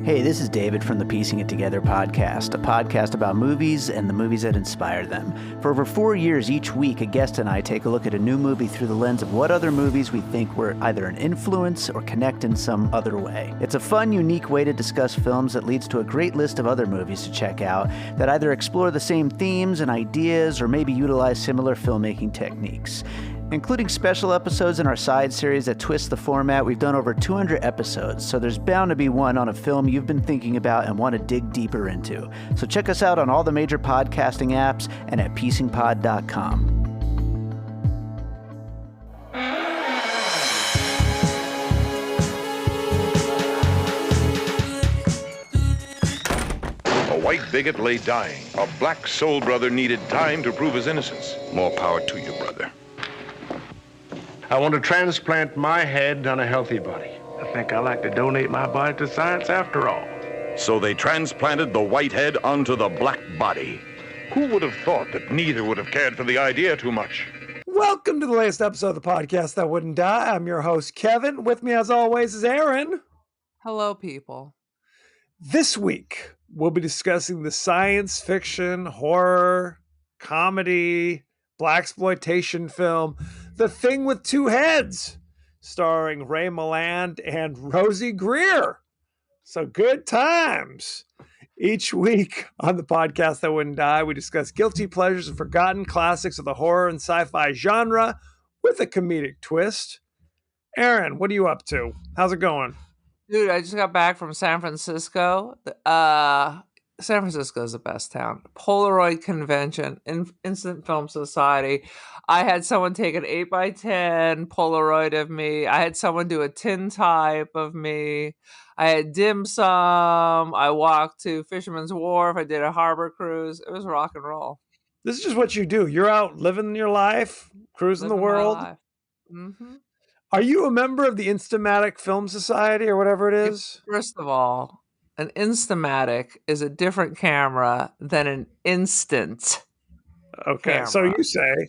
Hey, this is David from the Piecing It Together podcast, a podcast about movies and the movies that inspire them. For over 4 years each week, a guest and I take a look at a new movie through the lens of what other movies we think were either an influence or connect in some other way. It's a fun, unique way to discuss films that leads to a great list of other movies to check out that either explore the same themes and ideas or maybe utilize similar filmmaking techniques. Including special episodes in our side series that twist the format, we've done over 200 episodes, so there's bound to be one on a film you've been thinking about and want to dig deeper into. So check us out on all the major podcasting apps and at piecingpod.com. A white bigot lay dying. A black soul brother needed time to prove his innocence. More power to you, brother. I want to transplant my head on a healthy body. I think I like to donate my body to science after all. So they transplanted the white head onto the black body. Who would have thought that neither would have cared for the idea too much? Welcome to the latest episode of the podcast that wouldn't die. I'm your host, Kevin. With me, as always, is Aaron. Hello, people. This week, we'll be discussing the science fiction, horror, comedy, blaxploitation film, The Thing with Two Heads, starring Ray Milland and Rosie Greer. So good times. Each week on the podcast that wouldn't die, we discuss guilty pleasures and forgotten classics of the horror and sci-fi genre with a comedic twist. Aaron, what are you up to? How's it going? Dude, I just got back from San Francisco. San Francisco is the best town. Polaroid Convention, Instant Film Society. I had someone take an 8x10 Polaroid of me. I had someone do a tintype of me. I had dim sum. I walked to Fisherman's Wharf. I did a harbor cruise. It was rock and roll. This is just what you do. You're out living your life, cruising the world. Mm-hmm. Are you a member of the Instamatic Film Society or whatever it is? First of all, an Instamatic is a different camera than an instant. Okay, camera. So you say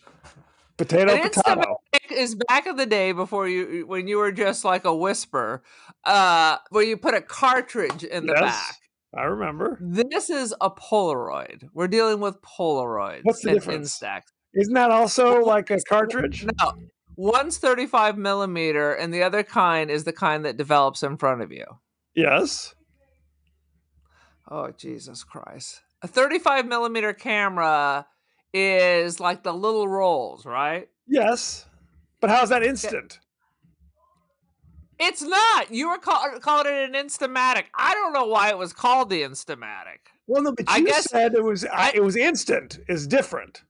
potato. Instamatic is back in the day before when you were just like a whisper, where you put a cartridge in the back. I remember. This is a Polaroid. We're dealing with Polaroids. What's the difference? Instax. Isn't that also like a cartridge? No. One's 35 millimeter, and the other kind is the kind that develops in front of you. Yes. Oh, Jesus Christ. A 35 millimeter camera is like the little rolls, right? Yes. But how's that instant? It's not. You were calling it an Instamatic. I don't know why it was called the Instamatic. Well, no, but you said it was instant. Is different.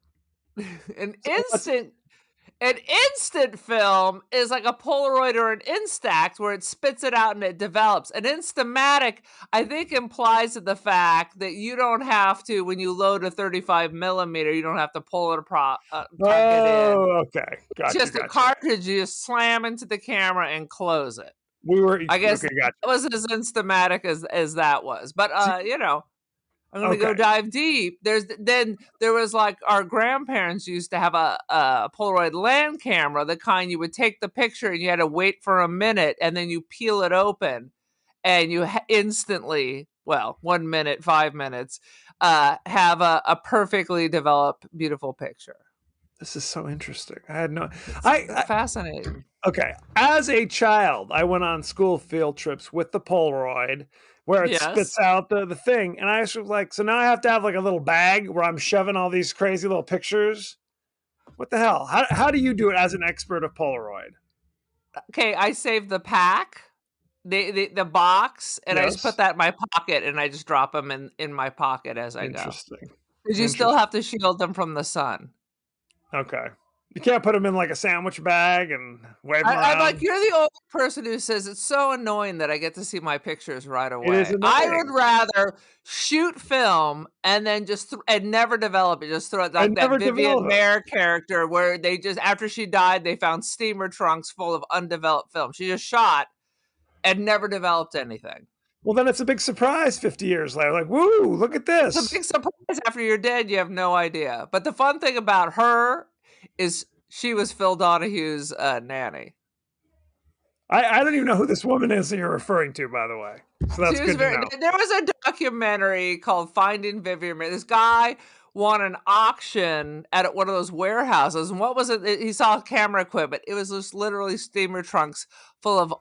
An instant film is like a Polaroid or an Instax where it spits it out and it develops. An Instamatic, I think, implies the fact that you don't have to, when you load a 35 millimeter, you don't have to pull it plug it in. Okay. Gotcha, just a cartridge you just slam into the camera and close it. I guess it was as Instamatic as that was. But, I'm going to go dive deep. There was like our grandparents used to have a Polaroid land camera, the kind you would take the picture and you had to wait for a minute and then you peel it open and you instantly, 1 minute, 5 minutes, have a perfectly developed, beautiful picture. This is so interesting. I had no... Fascinating. Okay. As a child, I went on school field trips with the Polaroid where it spits out the thing. And I was like, so now I have to have like a little bag where I'm shoving all these crazy little pictures. What the hell? How do you do it as an expert of Polaroid? Okay, I saved the pack, the box, and I just put that in my pocket and I just drop them in my pocket as I go. Interesting. Because you still have to shield them from the sun. Okay. You can't put them in like a sandwich bag and wave them around. I'm like, you're the only person who says it's so annoying that I get to see my pictures right away. I would rather shoot film and then and never develop it. Just throw it like that Vivian Maier character where they just, after she died, they found steamer trunks full of undeveloped film. She just shot and never developed anything. Well, then it's a big surprise 50 years later. Like, woo, look at this. It's a big surprise after you're dead. You have no idea. But the fun thing about her is she was Phil Donahue's nanny. I don't even know who this woman is that you're referring to, by the way. So that's good to know. There was a documentary called Finding Vivian. This guy won an auction at one of those warehouses. And what was it? He saw camera equipment. It was just literally steamer trunks full of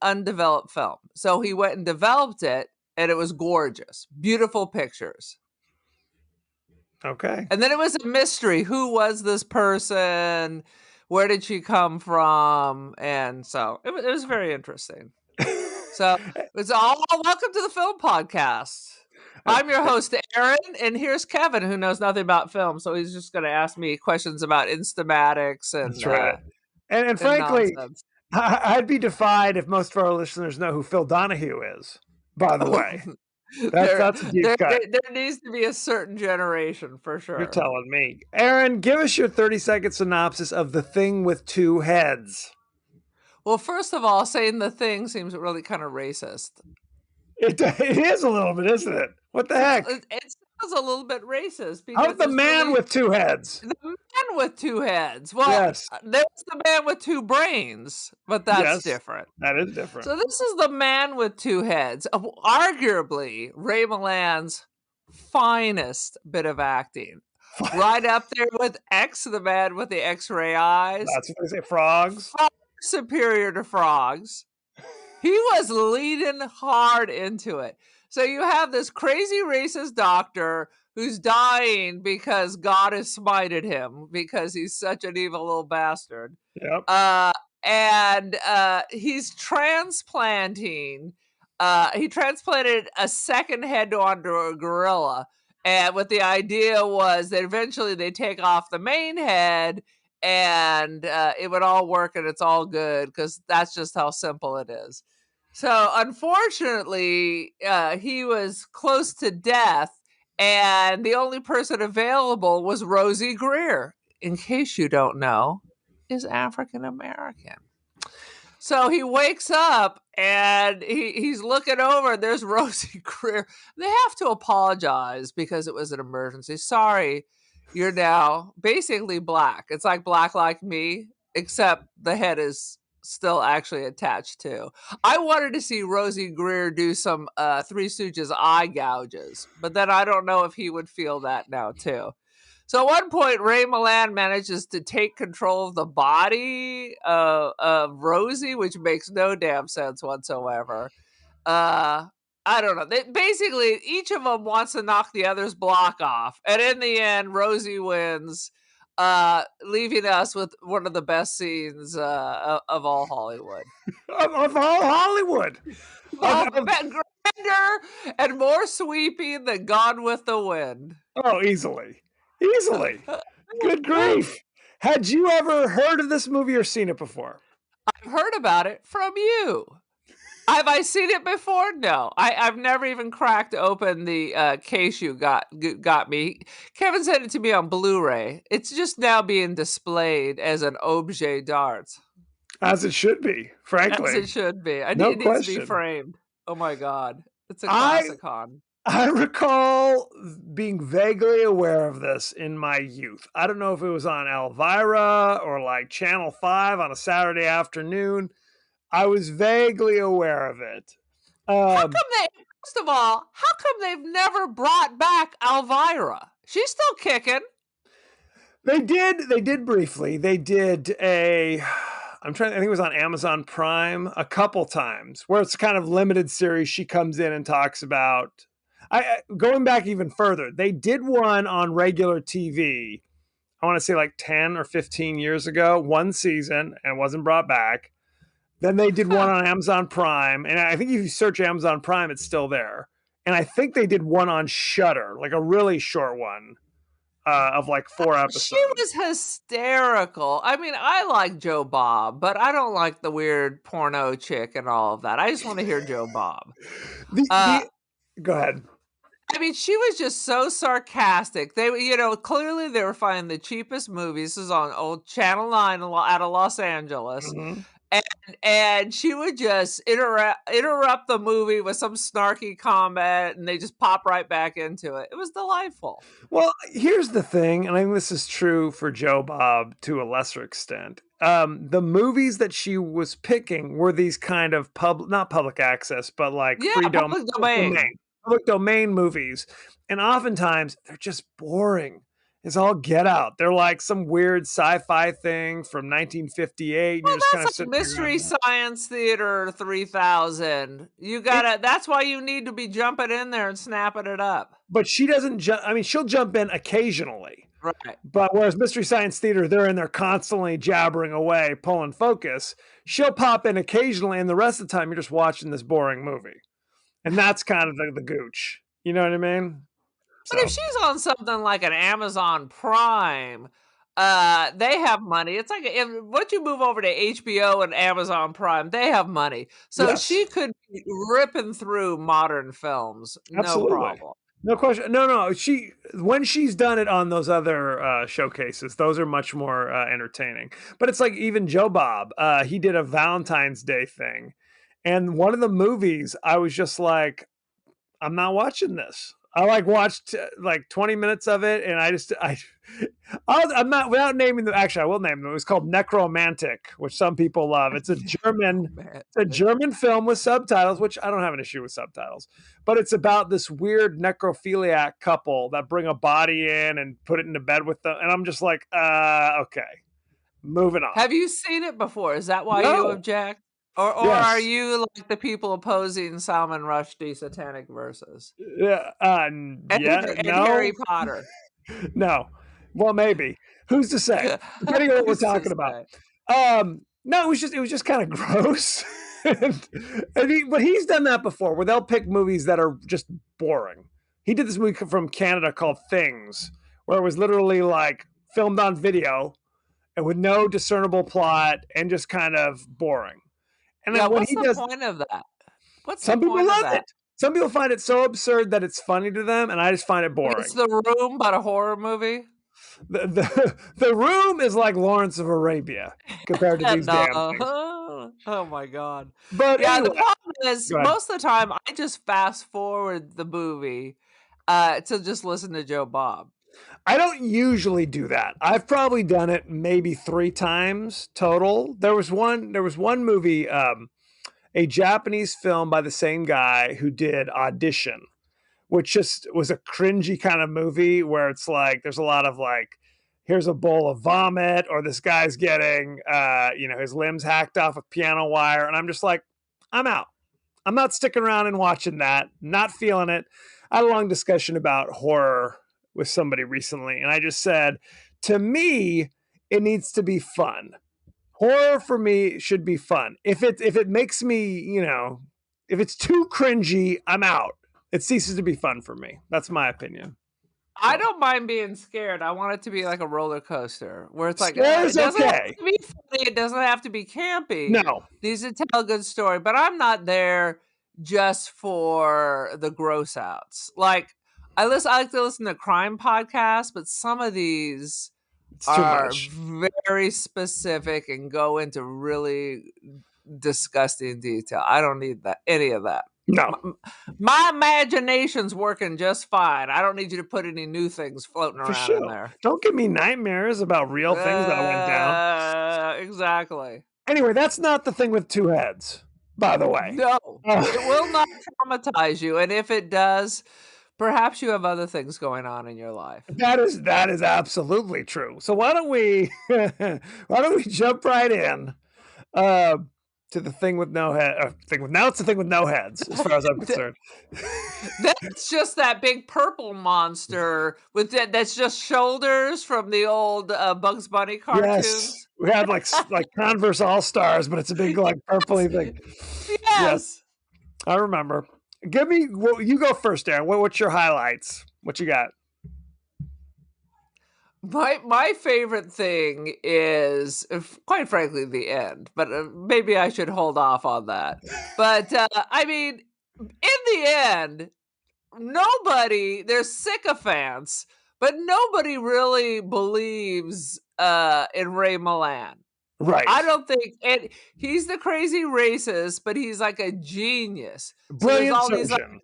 undeveloped film. So he went and developed it, and it was gorgeous. Beautiful pictures. Okay. And then it was a mystery. Who was this person? Where did she come from? And so it was very interesting. So it's all welcome to the film podcast. I'm your host, Aaron, and here's Kevin, who knows nothing about film. So he's just going to ask me questions about Instamatics. And, that's right. And frankly, I'd be defied if most of our listeners know who Phil Donahue is, by the way. That's a deep cut. There needs to be a certain generation for sure. You're telling me. Aaron, give us your 30-second synopsis of The Thing with Two Heads. Well, first of all, saying The Thing seems really kind of racist. It is a little bit, isn't it? What the heck? It sounds a little bit racist. How's the man with two heads? The man with two heads. Well, yes. There's the man with two brains, but that's different. That is different. So this is the man with two heads. Arguably, Ray Milland's finest bit of acting. Right up there with X, the man with the X-ray eyes. That's what they say, Frogs. Far superior to Frogs. He was leading hard into it. So you have this crazy racist doctor who's dying because God has smited him because he's such an evil little bastard. Yep. And he's transplanting. He transplanted a second head onto a gorilla. And what the idea was that eventually they take off the main head and it would all work and it's all good because that's just how simple it is. So unfortunately, he was close to death, and the only person available was Rosie Greer, in case you don't know, is African American. So he wakes up and he's looking over, and there's Rosie Greer. They have to apologize because it was an emergency. Sorry, you're now basically black. It's like Black Like Me, except the head is still actually attached to. I wanted to see Rosie Greer do some Three Stooges eye gouges, but then I don't know if he would feel that now too. So at one point, Ray Milland manages to take control of the body of Rosie, which makes no damn sense whatsoever. I don't know. Basically, each of them wants to knock the other's block off, and in the end, Rosie wins. Leaving us with one of the best scenes of all Hollywood. of all Hollywood. Grander and more sweeping than Gone with the Wind. Oh, easily. Good grief. Had you ever heard of this movie or seen it before? I've heard about it from you. Have I seen it before? No, I've never even cracked open the case you got me. Kevin sent it to me on Blu-ray. It's just now being displayed as an objet d'art. As it should be, frankly. As it should be. It needs to be framed. Oh my God. It's a classicon. I recall being vaguely aware of this in my youth. I don't know if it was on Elvira or like Channel 5 on a Saturday afternoon. I was vaguely aware of it. First of all, how come they've never brought back Elvira? She's still kicking. They did briefly. They did I think it was on Amazon Prime a couple times where it's kind of limited series. She comes in and talks about, going back even further, they did one on regular TV. I want to say like 10 or 15 years ago, one season, and it wasn't brought back. Then they did one on Amazon Prime, and I think if you search Amazon Prime, it's still there. And I think they did one on Shudder, like a really short one of like 4 episodes. She was hysterical. I mean, I like Joe Bob, but I don't like the weird porno chick and all of that. I just want to hear Joe Bob. Go ahead. I mean, she was just so sarcastic. They, clearly they were finding the cheapest movies. This is on old Channel 9 out of Los Angeles. Mm-hmm. And she would just interrupt the movie with some snarky comment, and they just pop right back into it. It was delightful. Well, here's the thing, and I think this is true for Joe Bob to a lesser extent. the movies that she was picking were these kind of not public access, but like public domain movies. And oftentimes they're just boring. It's all get out. They're like some weird sci-fi thing from 1958. Well, that's like Mystery Science Theater 3000. That's why you need to be jumping in there and snapping it up. But she doesn't jump. I mean, she'll jump in occasionally. Right. But whereas Mystery Science Theater, they're in there constantly jabbering away, pulling focus. She'll pop in occasionally, and the rest of the time you're just watching this boring movie. And that's kind of the gooch. You know what I mean? But if she's on something like an Amazon Prime, they have money. It's like once you move over to HBO and Amazon Prime, they have money. So she could be ripping through modern films. Absolutely. No problem. No question. No. When she's done it on those other showcases, those are much more entertaining. But it's like even Joe Bob, he did a Valentine's Day thing. And one of the movies, I was just like, I'm not watching this. I watched 20 minutes of it, and I'm not, without naming them. Actually, I will name them. It was called Necromantic, which some people love. It's a German film with subtitles, which I don't have an issue with subtitles, but it's about this weird necrophiliac couple that bring a body in and put it into bed with them, and I'm just like, okay, moving on. Have you seen it before? Is that why you object? Or yes. Are you like the people opposing Salman Rushdie Satanic Verses? Yeah, and Harry Potter. No, well, maybe. Who's to say? Depending on what we're talking about. No, it was just kind of gross. But he's done that before, where they'll pick movies that are just boring. He did this movie from Canada called Things, where it was literally like filmed on video and with no discernible plot and just kind of boring. And then what's the point of that? Some people love it. Some people find it so absurd that it's funny to them, and I just find it boring. It's The Room, but a horror movie. The Room is like Lawrence of Arabia compared to these damn things. Oh my god! But anyway, the problem is most of the time I just fast forward the movie to just listen to Joe Bob. I don't usually do that. I've probably done it maybe 3 times total. There was one movie, a Japanese film by the same guy who did Audition, which just was a cringy kind of movie where it's like there's a lot of like, here's a bowl of vomit, or this guy's getting his limbs hacked off with piano wire, and I'm just like, I'm out. I'm not sticking around and watching that. Not feeling it. I had a long discussion about horror with somebody recently, and I just said, to me, it needs to be fun. Horror for me should be fun. If it makes me, if it's too cringy, I'm out. It ceases to be fun for me. That's my opinion. I don't mind being scared. I want it to be like a roller coaster where it's like, it doesn't have to be funny. It doesn't have to be campy. No. It needs to tell a good story, but I'm not there just for the gross outs. Like, I like to listen to crime podcasts, but some of these are very specific and go into really disgusting detail. I don't need any of that. No. My imagination's working just fine. I don't need you to put any new things floating around in there. Don't give me nightmares about real things that went down. Exactly. Anyway, that's not the thing with 2 heads, by the way. No, it will not traumatize you. And if it does, perhaps you have other things going on in your life. That is absolutely true. So why don't we jump right in to the thing with no head. Now it's the thing with no heads, as far as I'm concerned. That's just that big purple monster with that's just shoulders from the old Bugs Bunny cartoons. Yes, we had like Converse All Stars, but it's a big like purpley thing. Yes, I remember. Give me, you go first, Darren. What's your highlights? What you got? My favorite thing is, quite frankly, the end. But maybe I should hold off on that. But I mean, in the end, there's sycophants, but nobody really believes in Ray Milland. Right. I don't think, and he's the crazy racist, but he's like a genius. Brilliant surgeon.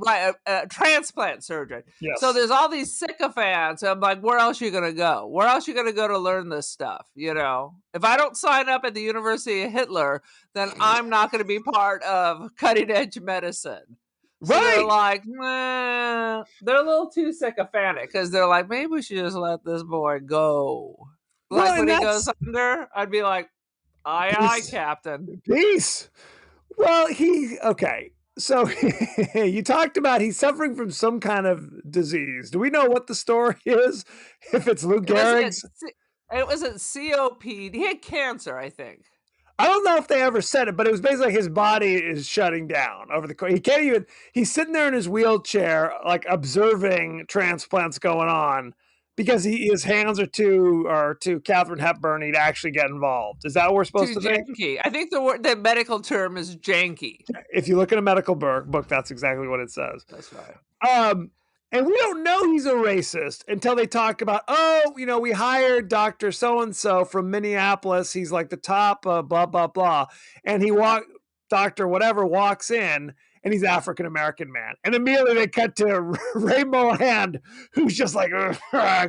right, a transplant surgeon. Yes. So there's all these sycophants. I'm like, where else are you going to go? Where else are you going to go to learn this stuff? You know, if I don't sign up at the University of Hitler, then I'm not going to be part of cutting edge medicine. So right. They're like, they're a little too sycophantic because they're like, maybe we should just let this boy go. Like when he goes under, I'd be like, aye, Captain. Peace. Well, okay. So you talked about he's suffering from some kind of disease. Do we know what the story is? If it's Lou Gehrig's? It wasn't COPD. He had cancer, I think. I don't know if they ever said it, but it was basically his body is shutting down over the course. He can't even, he's sitting there in his wheelchair, like observing transplants going on because his hands are too Katharine Hepburn to actually get involved. Is that what we're supposed to think? Janky. I think the medical term is janky. If you look at a medical book, that's exactly what it says. That's right. And we don't know he's a racist until they talk about, we hired Dr. So-and-so from Minneapolis. He's like the top blah, blah, blah. And Dr. whatever walks in and he's African-American man. And immediately they cut to Ray Milland, who's just like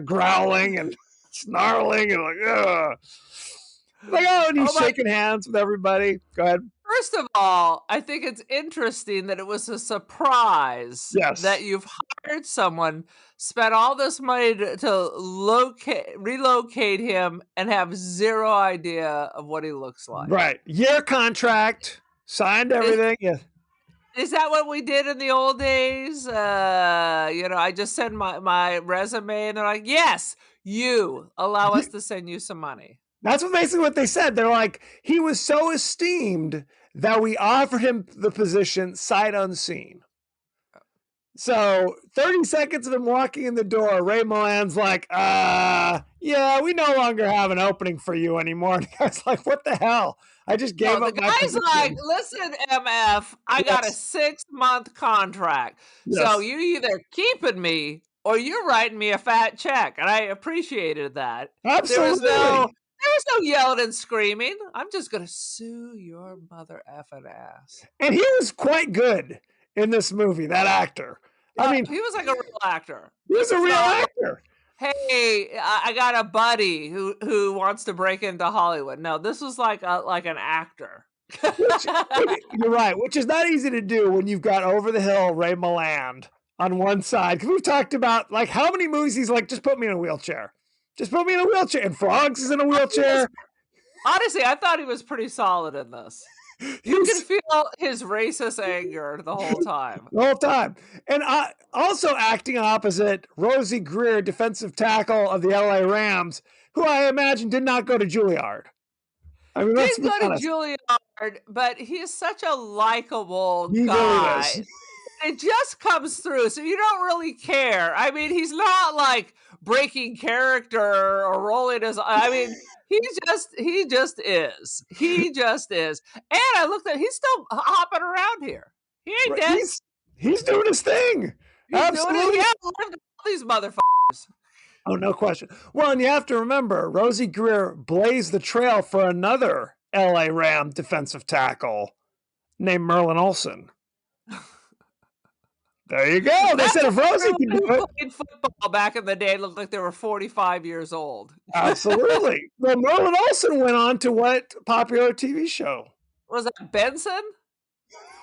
growling and snarling and like, ugh. Like, and he's shaking hands with everybody. Go ahead. First of all, I think it's interesting that it was a surprise that you've hired someone, spent all this money to relocate him, and have zero idea of what he looks like. Right. Year contract, signed everything. Is that what we did in the old days? I just send my resume, and they're like, yes, you allow us to send you some money. That's basically what they said. They're like, he was so esteemed that we offered him the position sight unseen. So 30 seconds of him walking in the door, Ray Milland's like, we no longer have an opening for you anymore. And the guy's like, what the hell? I just gave up my position. The guy's like, listen, MF, I got a 6-month contract. Yes. So you either keeping me or you're writing me a fat check. And I appreciated that. Absolutely. There's no yelling and screaming. I'm just going to sue your mother effing ass. And he was quite good in this movie, that actor. I mean, he was like a real actor. He was a real actor. Hey, I got a buddy who wants to break into Hollywood. No, this was like an actor. You're right, which is not easy to do when you've got over the hill Ray Milland on one side. Because we've talked about like how many movies he's like, just put me in a wheelchair. Just put me in a wheelchair. And Frogs is in a wheelchair. Honestly, I thought he was pretty solid in this. You can feel his racist anger the whole time. The whole time. And also acting opposite Rosie Greer, defensive tackle of the LA Rams, who I imagine did not go to Juilliard. I mean, he didn't go to Juilliard, but he is such a likable guy. Really it just comes through, so you don't really care. I mean, he's not like breaking character or rolling his. I mean, he just is. He just is. And I looked at, he's still hopping around here. He ain't dead. He's doing his thing. Absolutely. Yeah, all these motherfuckers. Oh, no question. Well, and you have to remember, Rosie Greer blazed the trail for another LA Ram defensive tackle named Merlin Olsen. There you go. They said if Rosie can do it. Played football back in the day, it looked like they were 45 years old. Absolutely. Well, Merlin Olsen went on to what popular TV show? Was that Benson?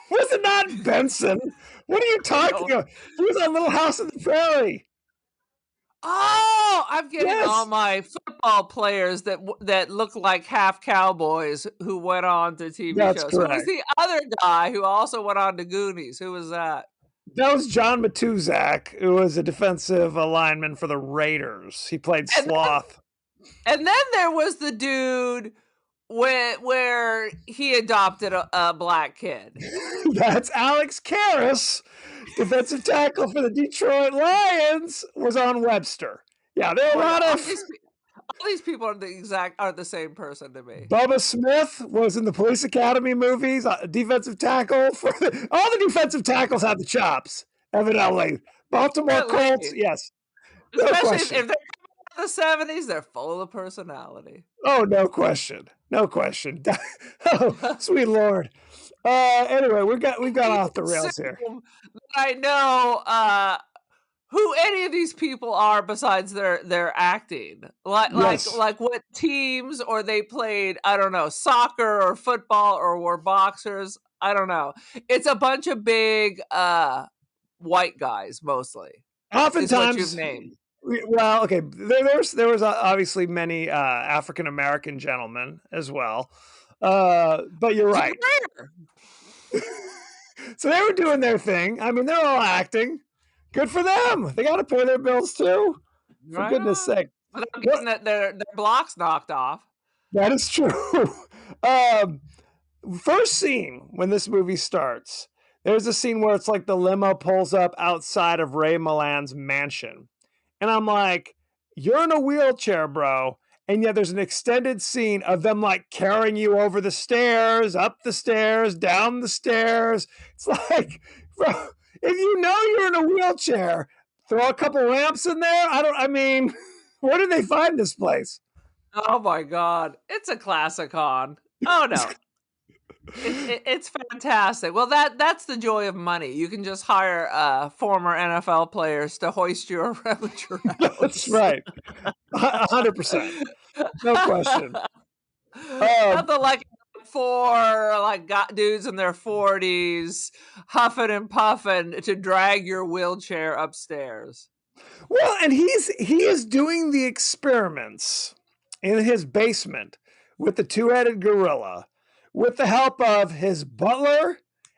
Was it not Benson? What are you talking about? He was on Little House on the Prairie. Oh, I'm getting all my football players that look like half cowboys who went on to TV shows. Correct. Who was the other guy who also went on to Goonies? Who was that? That was John Matuzak, who was a defensive lineman for the Raiders. He played Sloth. And then there was the dude where he adopted a black kid. That's Alex Karras, defensive tackle for the Detroit Lions, was on Webster. Yeah, there are a lot of... All these people are the same person to me. Bubba Smith was in the Police Academy movies, defensive tackle. All the defensive tackles have the chops, evidently. Baltimore Colts, yes. Especially if they're in the 70s, they're full of personality. Oh, no question. No question. Oh, sweet Lord. Anyway, we've got off the rails here. I know who any of these people are besides their acting. Like what teams, or they played, I don't know, soccer or football or were boxers. I don't know. It's a bunch of big white guys mostly. Oftentimes, is what you've named. Well, okay. There was obviously many African American gentlemen as well, but you're right. So they were doing their thing. I mean, they're all acting. Good for them. They got to pay their bills too. For goodness sake. Without getting their blocks knocked off. That is true. First scene when this movie starts, there's a scene where it's like the limo pulls up outside of Ray Milland's mansion. And I'm like, you're in a wheelchair, bro. And yet there's an extended scene of them like carrying you over the stairs, up the stairs, down the stairs. It's like, bro, if you know you're in a wheelchair, throw a couple ramps in there. I mean, where did they find this place? Oh my God. It's a classicon. Oh no. It's fantastic. Well, that's the joy of money. You can just hire former NFL players to hoist you around your house. That's right. 100%. No question. Nothing like four dudes in their 40s huffing and puffing to drag your wheelchair upstairs. Well, and he is doing the experiments in his basement with the two-headed gorilla, with the help of his butler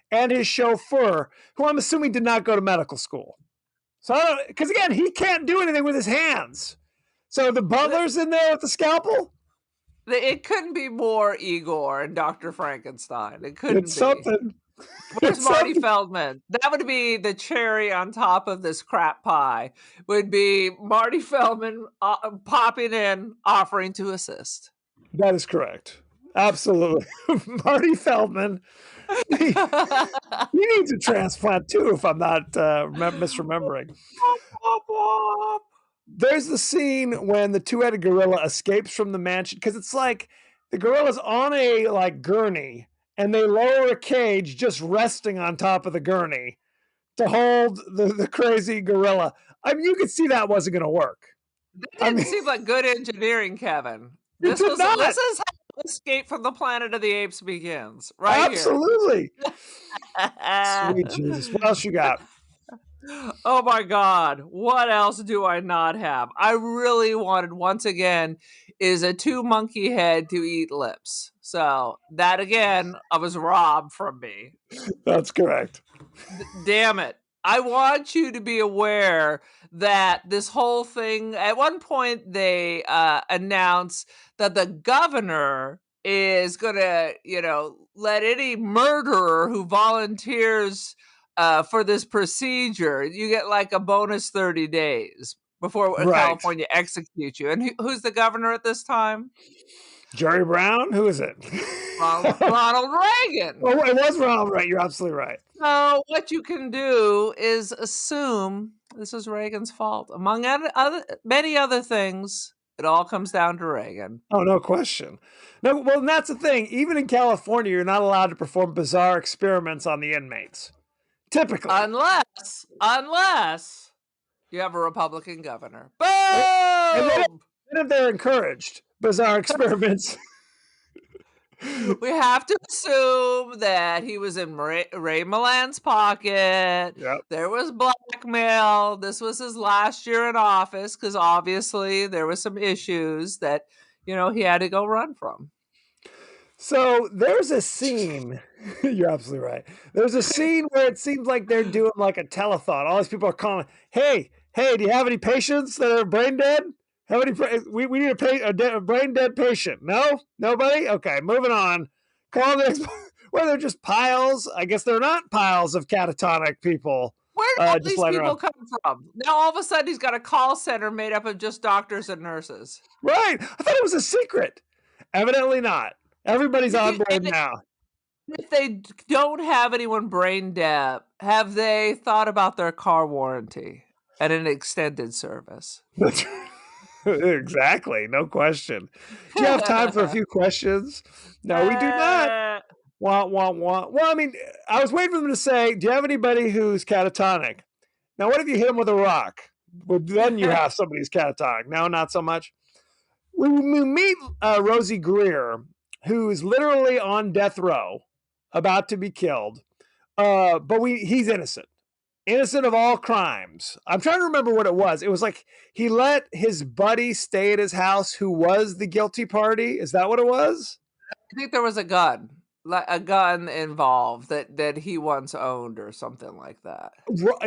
and his chauffeur, who I'm assuming did not go to medical school. So, because again, he can't do anything with his hands. So the butler's in there with the scalpel? It couldn't be more Igor and Dr. Frankenstein. It couldn't be. Something. Where's Marty Feldman? That would be the cherry on top of this crap pie, would be Marty Feldman popping in, offering to assist. That is correct. Absolutely. Marty Feldman. He needs a transplant too, if I'm not misremembering. There's the scene when the two-headed gorilla escapes from the mansion, because it's like the gorilla's on a gurney, and they lower a cage just resting on top of the gurney to hold the crazy gorilla. I mean, you could see that wasn't going to work. That didn't seem like good engineering, Kevin. This is how Escape from the Planet of the Apes begins, right? Absolutely. Sweet Jesus. What else you got? Oh my God. What else do I not have? I really wanted, once again, is a 2 monkey head to eat lips. So that again, I was robbed from me. That's correct. Damn it. I want you to be aware that this whole thing, at one point they announced that the governor is going to, let any murderer who volunteers for this procedure, you get like a bonus 30 days before California executes you. And who's the governor at this time? Jerry Brown? Who is it? Ronald Reagan. Oh, it was Ronald Reagan. You're absolutely right. So what you can do is assume this is Reagan's fault. Among many other things, it all comes down to Reagan. Oh, no question. No, well, and that's the thing. Even in California, you're not allowed to perform bizarre experiments on the inmates. Typically. Unless you have a Republican governor. Boom! And then if they're encouraged, bizarre experiments. We have to assume that he was in Ray Milland's pocket. Yep. There was blackmail. This was his last year in office, because obviously there were some issues that, he had to go run from. So there's a scene. You're absolutely right. There's a scene where it seems like they're doing like a telethon. All these people are calling, hey, do you have any patients that are brain dead? We need a brain dead patient. No? Nobody? Okay, moving on. Call the next. Well, they're just piles. I guess they're not piles of catatonic people. Where did all these people come from? Now all of a sudden he's got a call center made up of just doctors and nurses. Right. I thought it was a secret. Evidently not. Everybody's on board now. If they don't have anyone brain dead, have they thought about their car warranty and an extended service? Exactly. No question. Do you have time for a few questions? No, we do not. Wah, wah, wah. Well, I mean, I was waiting for them to say, do you have anybody who's catatonic? Now, what if you hit him with a rock? Well, then you have somebody who's catatonic. Now, not so much. We meet Rosie Greer, who is literally on death row, about to be killed. But he's innocent. Innocent of all crimes. I'm trying to remember what it was. It was like he let his buddy stay at his house who was the guilty party. Is that what it was? I think there was a gun involved that he once owned or something like that.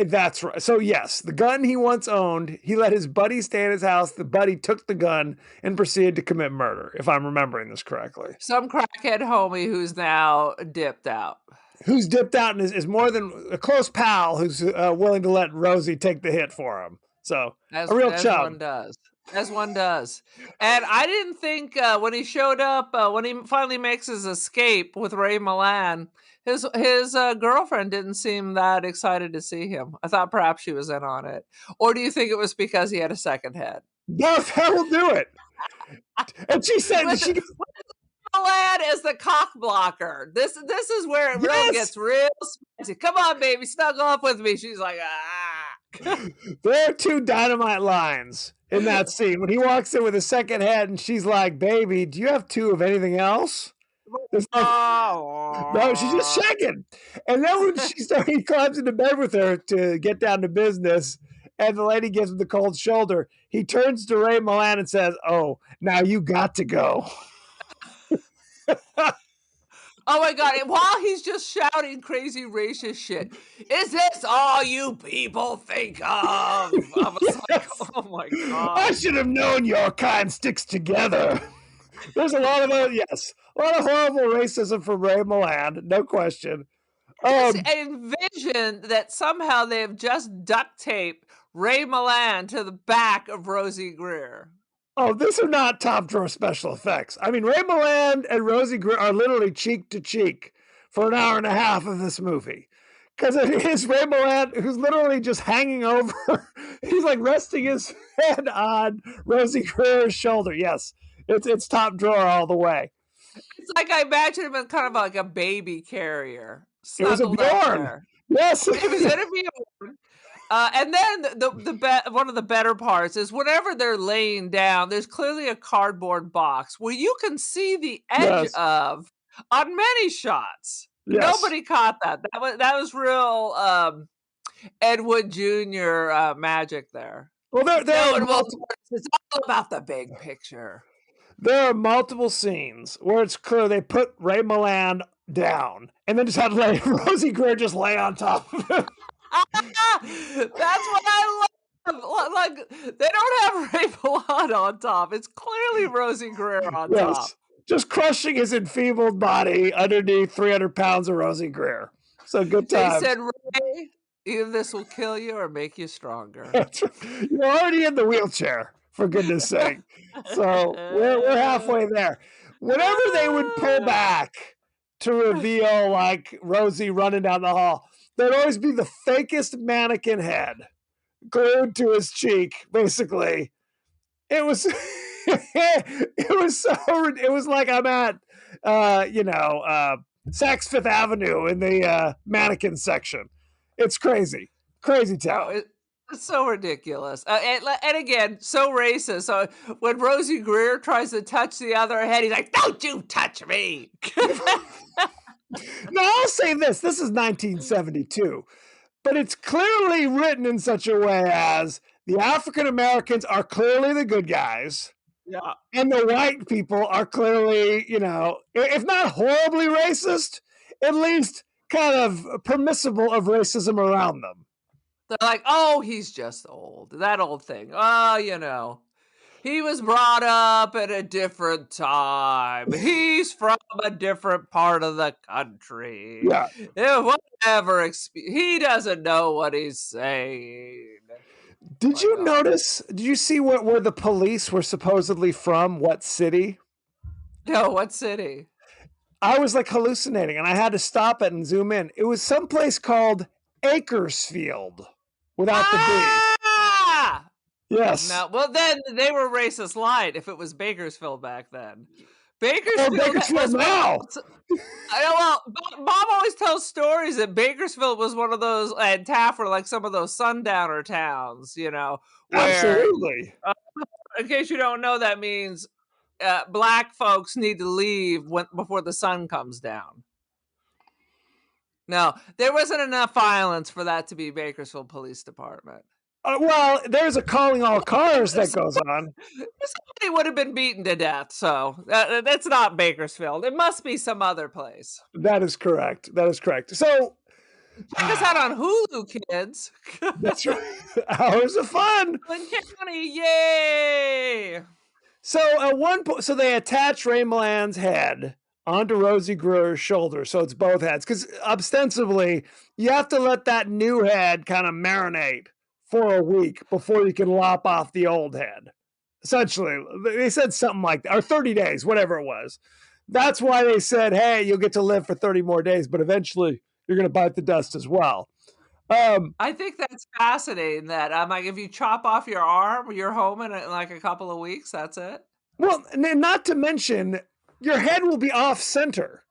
That's right. So yes, the gun he once owned, he let his buddy stay at his house. The buddy took the gun and proceeded to commit murder, if I'm remembering this correctly. Some crackhead homie who's now dipped out. Who's dipped out and is more than a close pal who's willing to let Rosie take the hit for him. So a real chum. As one does. And I didn't think when he showed up, when he finally makes his escape with Ray Milland, his girlfriend didn't seem that excited to see him. I thought perhaps she was in on it. Or do you think it was because he had a second head? Yes, that will do it. And she said Milland is the cock blocker. This is where it really gets real spicy. Come on, baby, snuggle up with me. She's like, ah. There are two dynamite lines in that scene when he walks in with a second head and she's like, baby, do you have two of anything else? No, she's just checking. And then when he climbs into bed with her to get down to business and the lady gives him the cold shoulder, he turns to Ray Milland and says, oh, now you got to go. Oh my God, and while he's just shouting crazy racist shit, is this all you people think of? I was like, oh my God. I should have known your kind sticks together. There's a lot of horrible racism from Ray Milland, no question. Envision that somehow they have just duct taped Ray Milland to the back of Rosie Greer. Oh, these are not top drawer special effects. I mean, Ray Milland and Rosie Greer are literally cheek to cheek for an hour and a half of this movie. Because it is Ray Milland who's literally just hanging over. He's like resting his head on Rosie Greer's shoulder. Yes, it's top drawer all the way. It's like I imagine him as kind of like a baby carrier. It was a Bjorn. Yes. It was in a Bjorn. And then one of the better parts is whenever they're laying down, there's clearly a cardboard box where you can see the edge of on many shots. Yes. Nobody caught that. That was real Ed Wood Jr. Magic there. Well, it's all about the big picture. There are multiple scenes where it's clear they put Ray Milland down and then just had Rosie Greer just lay on top of him. That's what I love. Like they don't have Ray Milland on top. It's clearly Rosie Greer on top. Just crushing his enfeebled body underneath 300 pounds of Rosie Greer. So good times. They said, Ray, either this will kill you or make you stronger. You're already in the wheelchair, for goodness sake. So we're halfway there. Whenever they would pull back to reveal like Rosie running down the hall, there'd always be the fakest mannequin head glued to his cheek, basically. It was it was like I'm at Saks Fifth Avenue in the mannequin section. It's crazy town. It's so ridiculous. And again, so racist. So when Rosie Greer tries to touch the other head, he's like, don't you touch me. Now, I'll say this. This is 1972. But it's clearly written in such a way as the African Americans are clearly the good guys. Yeah. And the white people are clearly, if not horribly racist, at least kind of permissible of racism around them. They're like, oh, he's just old. That old thing. Oh, he was brought up at a different time. He's from a different part of the country. Yeah. Whatever. He doesn't know what he's saying. Did you see where the police were supposedly from? What city? No, what city? I was like hallucinating and I had to stop it and zoom in. It was someplace called Acresfield without the B. Yes. No, well, then they were racist light if it was Bakersfield back then. Bakersfield now. Well, Bob always tells stories that Bakersfield was one of those, and Taft were like some of those sundowner towns, where, absolutely. In case you don't know, that means black folks need to leave before the sun comes down. No, there wasn't enough violence for that to be Bakersfield Police Department. Well, there's a calling all cars that goes on. Somebody would have been beaten to death, so that's not Bakersfield. It must be some other place. That is correct. So, check us out on Hulu, kids. That's right. Hours of Fun. Flint County, yay! So at one point, so they attach Ray Milland's head onto Rosie Greer's shoulder, so it's both heads. Because ostensibly, you have to let that new head kind of marinate for a week before you can lop off the old head. Essentially, they said something like that, or 30 days, whatever it was. That's why they said, hey, you'll get to live for 30 more days, but eventually you're going to bite the dust as well. I think that's fascinating that like if you chop off your arm, you're home in like a couple of weeks. That's it. Well, not to mention your head will be off center,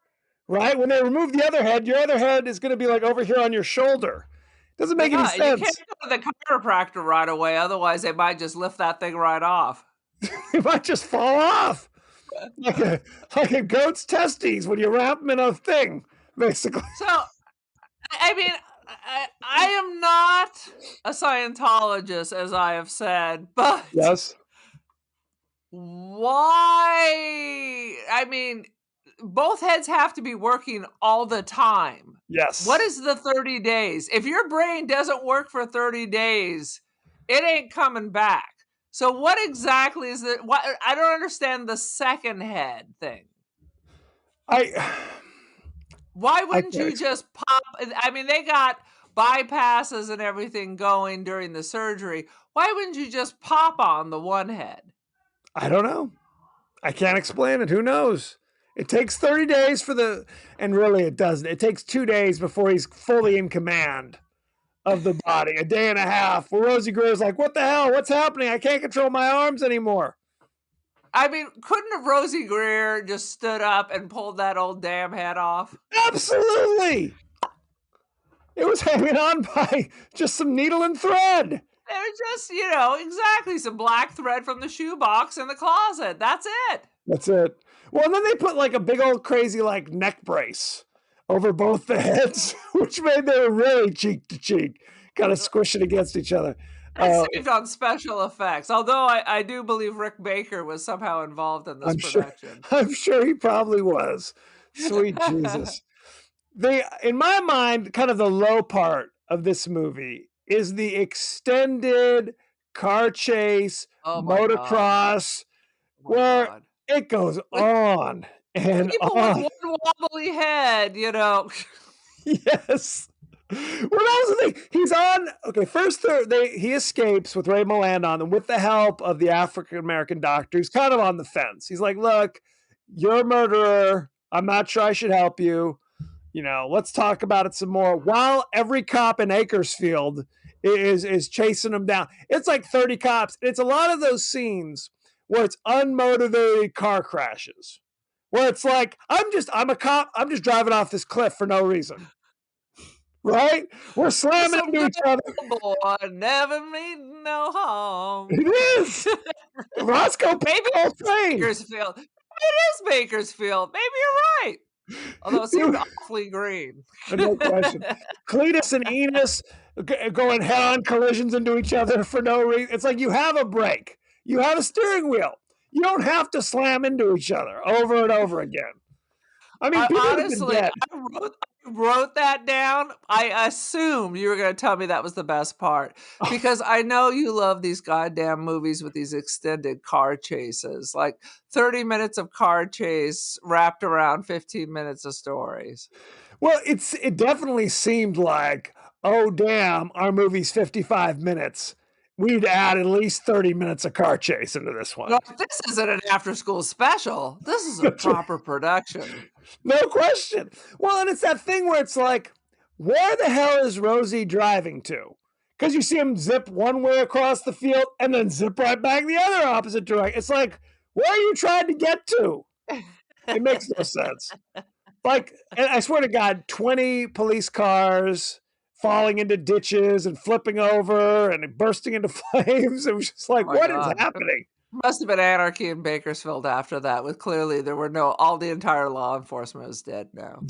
right? When they remove the other head, your other head is going to be like over here on your shoulder. Doesn't make any sense. You can't go to the chiropractor right away. Otherwise, they might just lift that thing right off. It might just fall off like a goat's testes when you wrap them in a thing, basically. So, I mean, I am not a Scientologist, as I have said, but yes. Why? I mean, both heads have to be working all the time. Yes. What is the 30 days? If your brain doesn't work for 30 days, it ain't coming back. So what exactly is it? I don't understand the second head thing. Why wouldn't you just pop? I mean, they got bypasses and everything going during the surgery. Why wouldn't you just pop on the one head? I don't know. I can't explain it. Who knows? It takes 30 days and really it doesn't. It takes 2 days before he's fully in command of the body. A day and a half where Rosie Greer's like, what the hell? What's happening? I can't control my arms anymore. I mean, couldn't Rosie Greer just stood up and pulled that old damn head off? Absolutely. It was hanging on by just some needle and thread. It was just, exactly some black thread from the shoebox in the closet. That's it. That's it. Well, and then they put like a big old crazy like neck brace over both the heads, which made them really cheek to cheek, kind of squishing against each other. Saved on special effects, although I do believe Rick Baker was somehow involved in this production. I'm sure he probably was. Sweet Jesus. In my mind, kind of the low part of this movie is the extended car chase, motocross, where it goes on and people on. With one wobbly head, Yes. Well, that was the thing. He's on. Okay, first he escapes with Ray Milland on them with the help of the African American doctor. He's kind of on the fence. He's like, "Look, you're a murderer. I'm not sure I should help you. Let's talk about it some more." While every cop in Bakersfield is chasing him down. It's like 30 cops. It's a lot of those scenes where it's unmotivated car crashes, where it's like, I'm a cop. I'm just driving off this cliff for no reason. Right? We're slamming into each other. Boy, never mean no harm. It is. Roscoe Bakersfield. It is Bakersfield. Maybe you're right. Although it seemed awfully green. No question. Cletus and Enos going head-on collisions into each other for no reason. It's like you have a brake. You have a steering wheel. You don't have to slam into each other over and over again. I mean, honestly, I wrote that down. I assumed you were going to tell me that was the best part because I know you love these goddamn movies with these extended car chases, like 30 minutes of car chase wrapped around 15 minutes of stories. Well, it definitely seemed like, oh, damn, our movie's 55 minutes. We'd add at least 30 minutes of car chase into this one. No, this isn't an after-school special. This is a proper production. No question. Well, and it's that thing where it's like, where the hell is Rosie driving to? Because you see him zip one way across the field and then zip right back the other opposite direction. It's like, where are you trying to get to? It makes no sense. Like, and I swear to God, 20 police cars falling into ditches and flipping over and bursting into flames. It was just like, what is happening? Must have been anarchy in Bakersfield after that. With clearly there were all the entire law enforcement was dead now.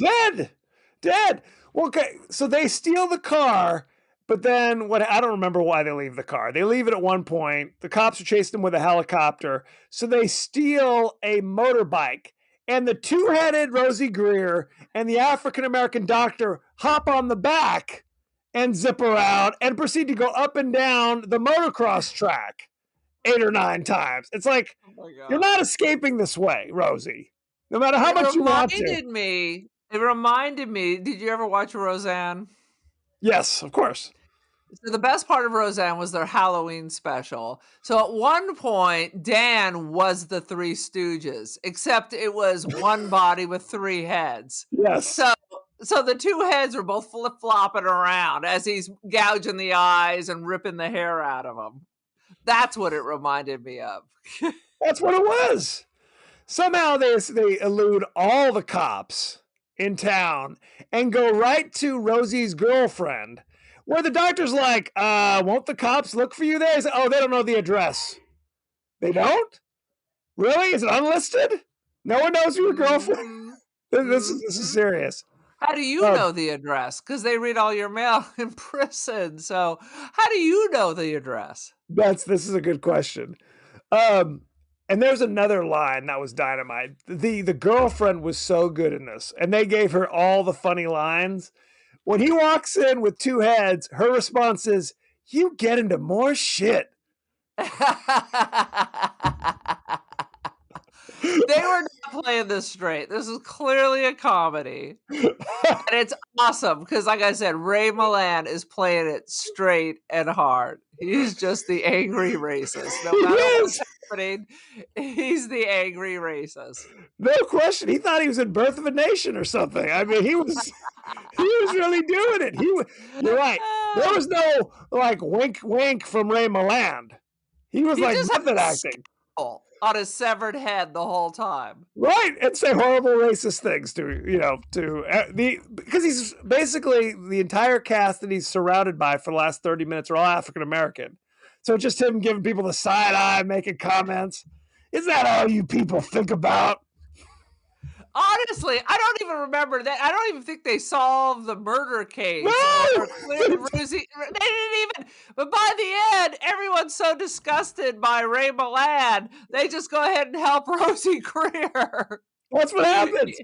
Dead. Well, okay, so they steal the car, but then I don't remember why they leave the car. They leave it at one point. The cops are chasing them with a helicopter. So they steal a motorbike. And the two-headed Rosie Greer and the African-American doctor hop on the back and zip around and proceed to go up and down the motocross track 8 or 9 times. It's like, you're not escaping this way, Rosie. No matter how much you want to. It reminded me, did you ever watch Roseanne? Yes, of course. So the best part of Roseanne was their Halloween special. So at one point, Dan was the Three Stooges, except it was one body with 3 heads. Yes. So the 2 heads were both flip-flopping around as he's gouging the eyes and ripping the hair out of them. That's what it reminded me of. That's what it was. Somehow they elude all the cops in town and go right to Rosie's girlfriend, where the doctor's like, won't the cops look for you there? He's like, oh, they don't know the address. They don't? Really? Is it unlisted? No one knows your girlfriend? This is serious. How do you know the address? Because they read all your mail in prison. So how do you know the address? This is a good question. And there's another line that was dynamite. The girlfriend was so good in this, and they gave her all the funny lines. When he walks in with 2 heads, her response is, "You get into more shit." They were not playing this straight. This is clearly a comedy. And it's awesome because, like I said, Ray Milland is playing it straight and hard. He's just the angry racist. No matter what's happening, he's the angry racist. No question. He thought he was in Birth of a Nation or something. I mean, he was really doing it. You're right. There was no like wink from Ray Milland. He was like method acting on his severed head the whole time, right? And say horrible racist things because he's basically the entire cast that he's surrounded by for the last 30 minutes are all African American. So just him giving people the side eye, making comments. Is that all you people think about? Honestly, I don't even remember that. I don't even think they solved the murder case. No! They didn't even. But by the end, everyone's so disgusted by Ray Milland, they just go ahead and help Rosie Greer. That's what happens.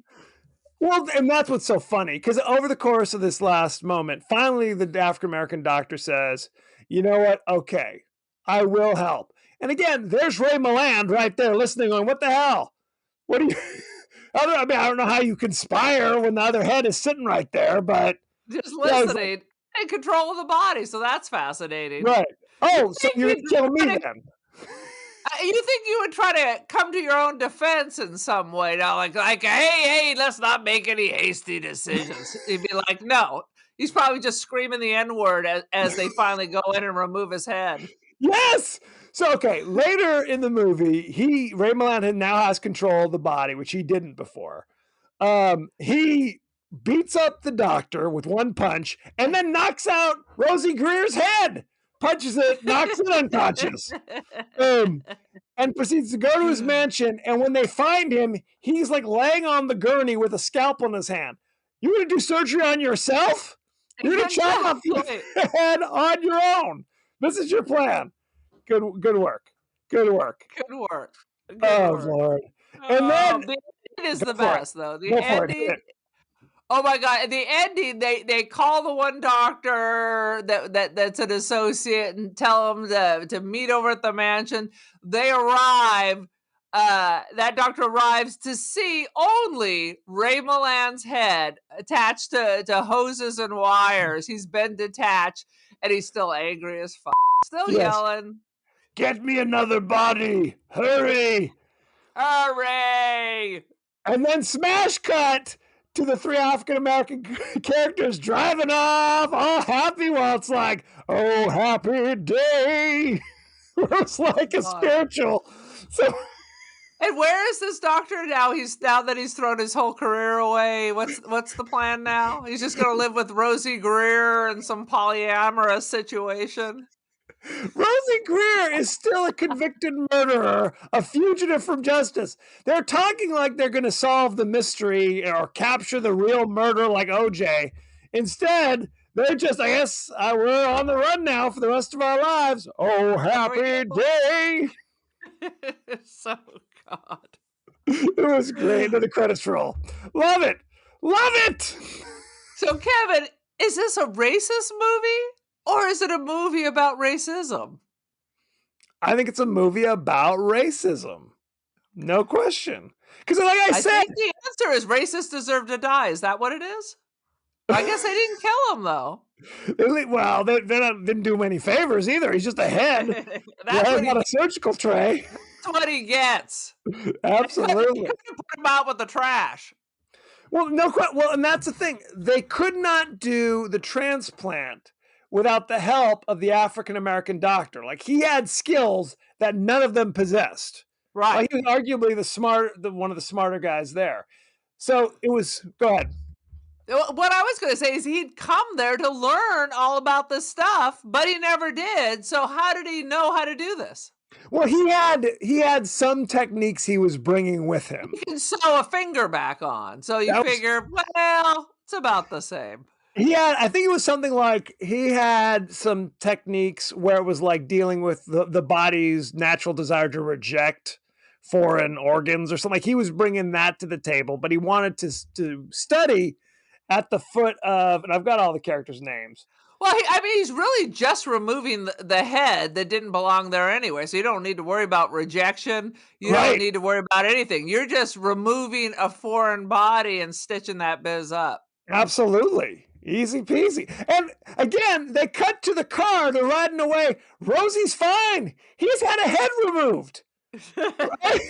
Well, and that's what's so funny, because over the course of this last moment, finally the African-American doctor says, you know what? Okay, I will help. And again, there's Ray Milland right there listening on, what the hell? What do you... I don't know how you conspire when the other head is sitting right there, but just listening and control of the body. So that's fascinating, right? Oh, so you're killing me then? You think you would try to come to your own defense in some way? Now, like, hey, let's not make any hasty decisions. He'd be like, no. He's probably just screaming the N-word as they finally go in and remove his head. Yes. So, okay, later in the movie, Ray Milland now has control of the body, which he didn't before. He beats up the doctor with one punch and then knocks out Rosie Greer's head, punches it, knocks it unconscious, and proceeds to go to his mansion. And when they find him, he's like laying on the gurney with a scalpel in his hand. You're going to do surgery on yourself? You're going to chop off your head on your own. This is your plan. Good work. Lord. And then the ending is the best, though. The ending. Oh my God! The ending. They call the one doctor that's an associate and tell him to meet over at the mansion. They arrive. That doctor arrives to see only Ray Milland's head attached to hoses and wires. He's been detached, and he's still angry as fuck. Still yelling. Get me another body! Hurry! Hooray! And then smash cut to the 3 African-American characters driving off, all happy, while it's like, oh, happy day! It's like a spiritual. So And where is this doctor now? Now that he's thrown his whole career away. What's the plan now? He's just going to live with Rosie Greer in some polyamorous situation. Rosie Greer is still a convicted murderer, a fugitive from justice. They're talking like they're going to solve the mystery or capture the real murderer like OJ. Instead, they're just, I guess, we're on the run now for the rest of our lives. Oh, happy day. So, God. It was great. Then the credits roll. Love it. Love it. So, Kevin, is this a racist movie? Or is it a movie about racism? I think it's a movie about racism. No question. Because like I said... think the answer is racists deserve to die. Is that what it is? I guess they didn't kill him, though. Well, they didn't do him any favors either. He's just a head. That's not a surgical tray. That's what he gets. Absolutely. You couldn't put him out with the trash. Well, and that's the thing. They could not do the transplant without the help of the African-American doctor. Like, he had skills that none of them possessed. Right. Like, he was arguably one of the smarter guys there. So it was, go ahead. What I was going to say is he'd come there to learn all about this stuff, but he never did. So how did he know how to do this? Well, he had some techniques he was bringing with him. You can sew a finger back on. So you figure, well, it's about the same. I think it was something like he had some techniques where it was like dealing with the body's natural desire to reject foreign organs or something. Like he was bringing that to the table, but he wanted to study at the foot of, and I've got all the characters' names. Well, he's really just removing the head that didn't belong there anyway. So you don't need to worry about rejection. You don't need to worry about anything. You're just removing a foreign body and stitching that biz up. Absolutely. Easy peasy. And again, they cut to the car. They're riding away. Rosie's fine. He's had a head removed. Right?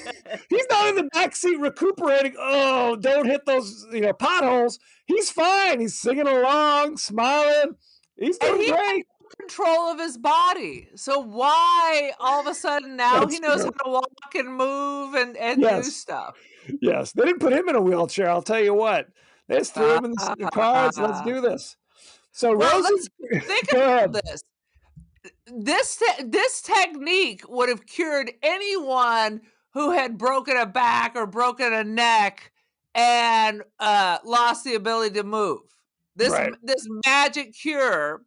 He's not in the backseat recuperating. Oh, don't hit those potholes. He's fine. He's singing along, smiling. He's doing great. Control of his body. So why all of a sudden now he knows how to walk and move and do stuff? Yes. They didn't put him in a wheelchair. I'll tell you what. They just threw him in the car and said, let's do this. So Rosie, think about this. This technique would have cured anyone who had broken a back or broken a neck and lost the ability to move. This magic cure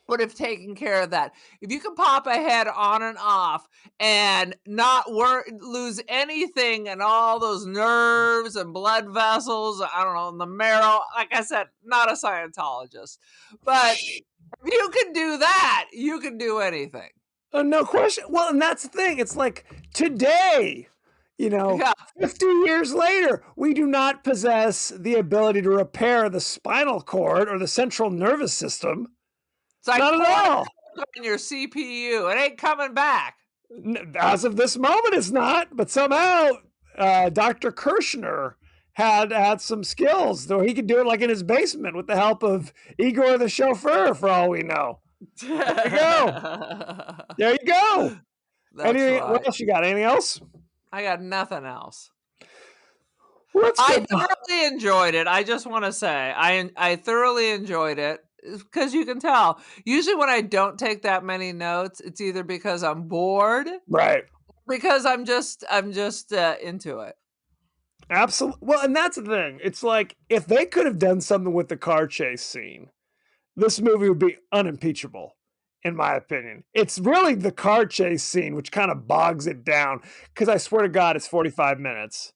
would have taken care of that. If you can pop a head on and off and not lose anything and all those nerves and blood vessels, I don't know, in the marrow, like I said, not a Scientologist, but if you can do that, you can do anything. No question. Well, and that's the thing. It's like today, 50 years later, we do not possess the ability to repair the spinal cord or the central nervous system. It's like not at all. In your CPU, it ain't coming back. As of this moment, it's not. But somehow, Dr. Kirshner had some skills, though he could do it like in his basement with the help of Igor the chauffeur, for all we know. There you go. There you go. What else you got? Anything else? I got nothing else. I thoroughly enjoyed it. I just want to say I thoroughly enjoyed it. Because you can tell. Usually when I don't take that many notes, it's either because I'm bored, right? Because I'm just into it. Absolutely. Well, and that's the thing. It's like if they could have done something with the car chase scene, this movie would be unimpeachable, in my opinion. It's really the car chase scene which kind of bogs it down. Because I swear to God, it's 45 minutes.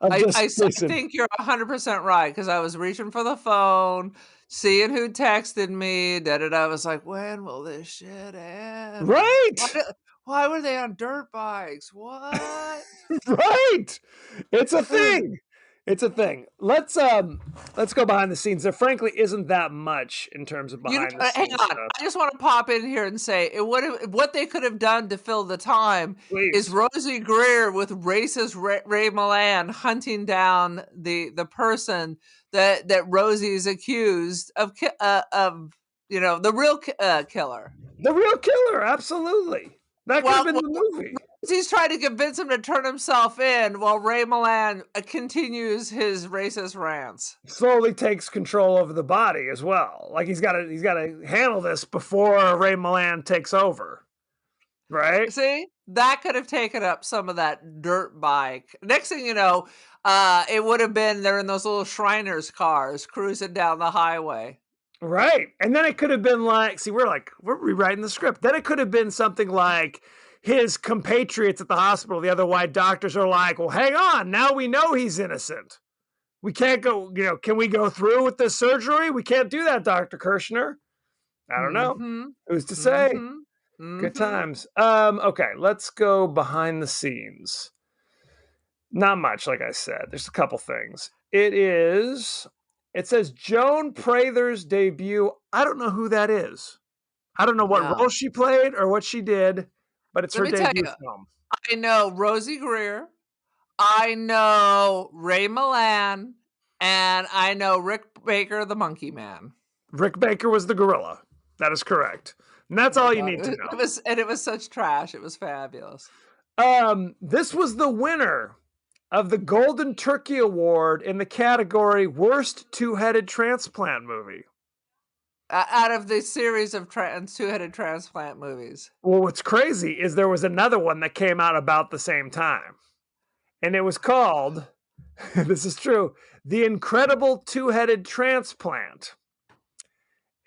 I think you're 100% right. Because I was reaching for the phone, seeing who texted me, I was like, when will this shit end? Right. Why were they on dirt bikes? What? Right. It's a thing. It's a thing. Let's go behind the scenes. There frankly isn't that much in terms of behind the scenes. Hang on. Stuff. I just want to pop in here and say what they could have done to fill the time is Rosie Greer with racist Ray Milland hunting down the person that Rosie's accused of the real killer. The real killer, absolutely. That could have been the movie. He's trying to convince him to turn himself in while Ray Milland continues his racist rants. Slowly takes control over the body as well. Like he's got to handle this before Ray Milland takes over. Right? See? That could have taken up some of that dirt bike. Next thing you know, it would have been they're in those little Shriners cars cruising down the highway. Right. And then it could have been like, see, we're rewriting the script. Then it could have been something like his compatriots at the hospital, the other white doctors are like, well, hang on. Now we know he's innocent. We can't go, can we go through with this surgery? We can't do that, Dr. Kirshner. I don't know. Who's to say? Good times. Okay, let's go behind the scenes. Not much, like I said. There's a couple things. It says Joan Prather's debut. I don't know who that is. I don't know what role she played or what she did, but it's her debut film. I know Rosie Greer. I know Ray Milland. And I know Rick Baker, the Monkey Man. Rick Baker was the gorilla. That is correct. And that's all you need to know. It was such trash. It was fabulous. This was the winner of the Golden Turkey Award in the category Worst Two-Headed Transplant Movie. Out of the series of two-headed transplant movies. Well, what's crazy is there was another one that came out about the same time. And it was called, this is true, The Incredible Two-Headed Transplant.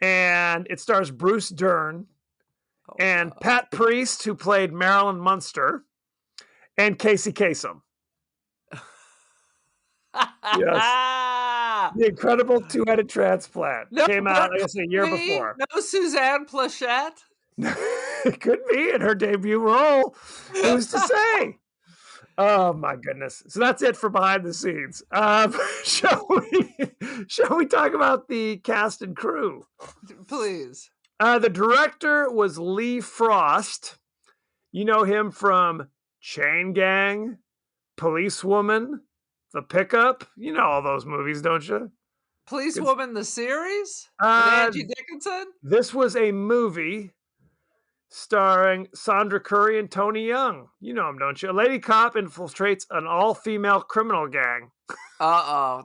And it stars Bruce Dern and Pat Priest, who played Marilyn Munster, and Casey Kasem. Yes. The Incredible Two-Headed Transplant came out, I guess, a year before. No Suzanne Plachette? It could be in her debut role. Who's to say? Oh, my goodness. So that's it for behind the scenes. Shall we talk about the cast and crew? Please. The director was Lee Frost. You know him from Chain Gang, Policewoman, The Pickup. You know all those movies, don't you? Policewoman, the series? With Angie Dickinson? This was a movie starring Sandra Curry and Tony Young. You know him, don't you? A lady cop infiltrates an all-female criminal gang.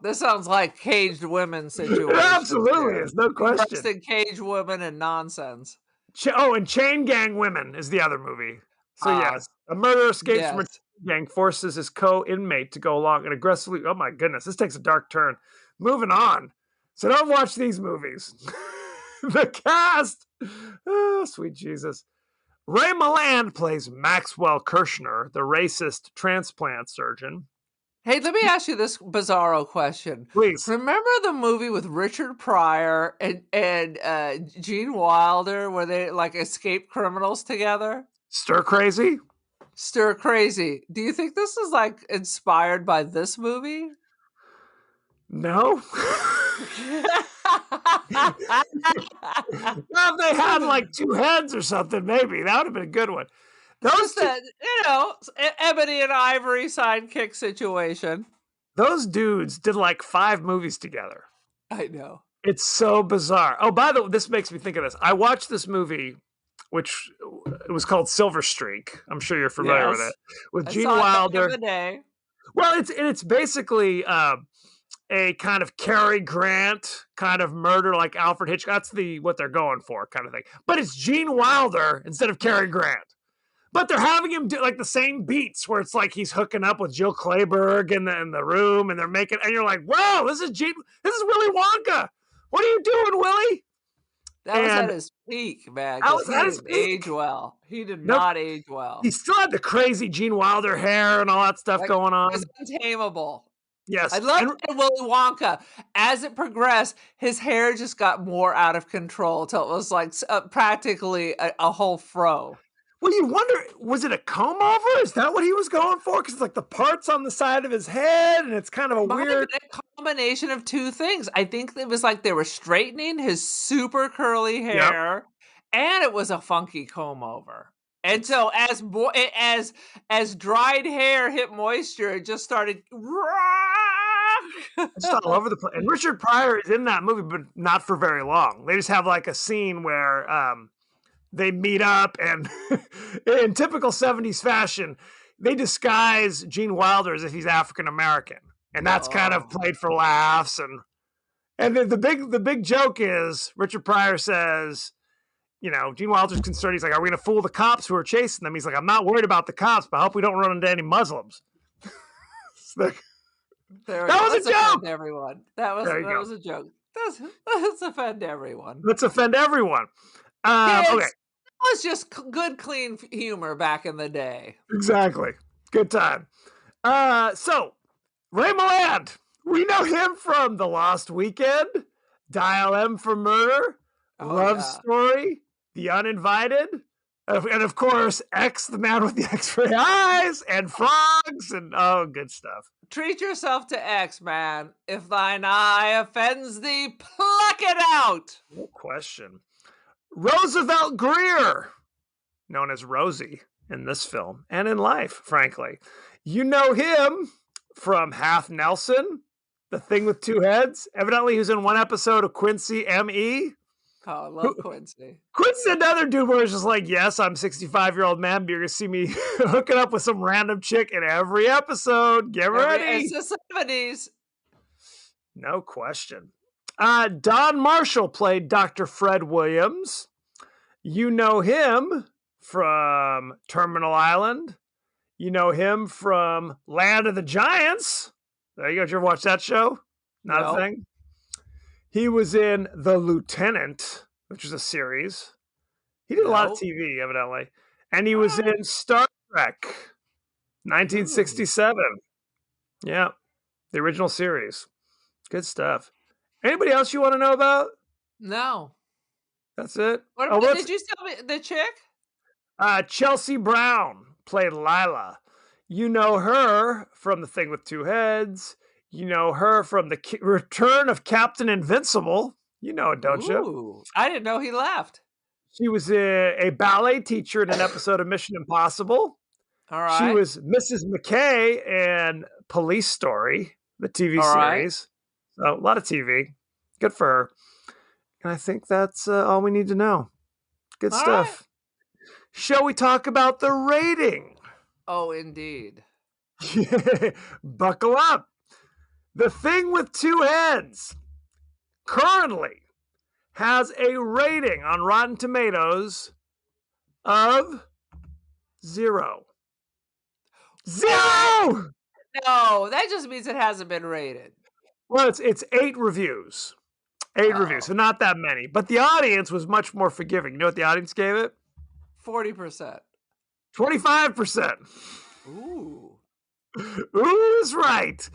This sounds like Caged Women situation. It absolutely is, no question. Interesting Caged Women and nonsense. And Chain Gang Women is the other movie. So yes, a murderer escapes from a gang, forces his co-inmate to go along and aggressively, oh my goodness, this takes a dark turn. Moving on. So don't watch these movies. The cast. Oh, sweet Jesus. Ray Milland plays Maxwell Kirshner, the racist transplant surgeon. Hey, let me ask you this bizarro question. Please. Remember the movie with Richard Pryor and Gene Wilder where they like escape criminals together? Stir Crazy? Stir Crazy. Do you think this is like inspired by this movie? No. Well, if they had like two heads or something, maybe that would have been a good one. Those Ebony and Ivory sidekick situation. Those dudes did like 5 movies together. I know. It's so bizarre. Oh, by the way, this makes me think of this. I watched this movie, which it was called Silver Streak. I'm sure you're familiar with it. With Gene Wilder. Well, it's basically a kind of Cary Grant kind of murder like Alfred Hitchcock. That's what they're going for kind of thing. But it's Gene Wilder instead of Cary Grant. But they're having him do like the same beats where it's like he's hooking up with Jill Clayburgh in the room and they're making, and you're like, wow, this is Willy Wonka. What are you doing, Willy? That was at his peak, man. He didn't age well. He did not age well. He still had the crazy Gene Wilder hair and all that stuff going on. It was untamable. Yes. I loved Willy Wonka. As it progressed, his hair just got more out of control until it was like practically a whole fro. Well, you wonder, was it a comb over? Is that what he was going for? Because it's like the parts on the side of his head, and it's kind of a weird combination of two things. I think it was like they were straightening his super curly hair, and it was a funky comb over. And so as dried hair hit moisture, it just started just all over the place. And Richard Pryor is in that movie, but not for very long. They just have like a scene where they meet up, and in typical 70s fashion, they disguise Gene Wilder as if he's African American, and that's kind of played for laughs. And the big joke is Richard Pryor says, Gene Wilder's concerned. He's like, "Are we going to fool the cops who are chasing them?" He's like, "I'm not worried about the cops, but I hope we don't run into any Muslims." That was a joke. Everyone, that was a joke. Let's offend everyone. Let's offend everyone. Okay. It was just good, clean humor back in the day. Exactly. Good time. So, Ray Milland, we know him from The Lost Weekend, Dial M for Murder, Love Story, The Uninvited, and of course, X, the man with the X-ray eyes, and frogs, and good stuff. Treat yourself to X, man. If thine eye offends thee, pluck it out. No question. Roosevelt Grier, known as Rosie in this film and in life, frankly. You know him from Half Nelson, The Thing with Two Heads. Evidently, he was in one episode of Quincy M.E. Oh, I love Quincy. Quincy, another dude where it's just like, yes, I'm 65-year-old man, but you're going to see me hooking up with some random chick in every episode. Get ready. It's the 70s. No question. Don Marshall played Dr. Fred Williams. You know him from Terminal Island. You know him from Land of the Giants. There you go. Did you ever watch that show? Not a thing. He was in The Lieutenant, which was a series. He did a lot of TV, evidently. And he was in Star Trek, 1967. Yeah, the original series. Good stuff. Anybody else you want to know about? No. That's it. Did you tell me the chick? Chelsea Brown played Lila. You know her from The Thing with Two Heads. You know her from the Return of Captain Invincible. You know it, don't you? I didn't know he left. She was a ballet teacher in an episode of Mission Impossible. All right. She was Mrs. McKay in Police Story, the TV series. Right. So a lot of TV. Good for her. And I think that's all we need to know. Good stuff. Right. Shall we talk about the rating? Oh, indeed. Buckle up. The Thing with Two Heads currently has a rating on Rotten Tomatoes of 0. 0! No, that just means it hasn't been rated. Well, it's 8 reviews. 8 reviews, so not that many. But the audience was much more forgiving. You know what the audience gave it? 40%. 25%. Ooh. Ooh is right.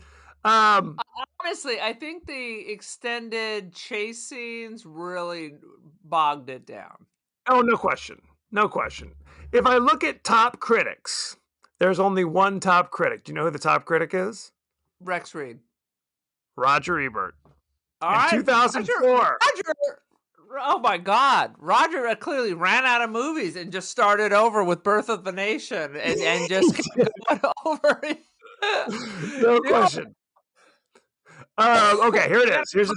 Honestly, I think the extended chase scenes really bogged it down. Oh, no question. No question. If I look at top critics, there's only one top critic. Do you know who the top critic is? Rex Reed. Roger Ebert. All right. 2004. Roger, oh my God. Roger clearly ran out of movies and just started over with Birth of the Nation and just kept over it. No question. Okay, here it is. Here's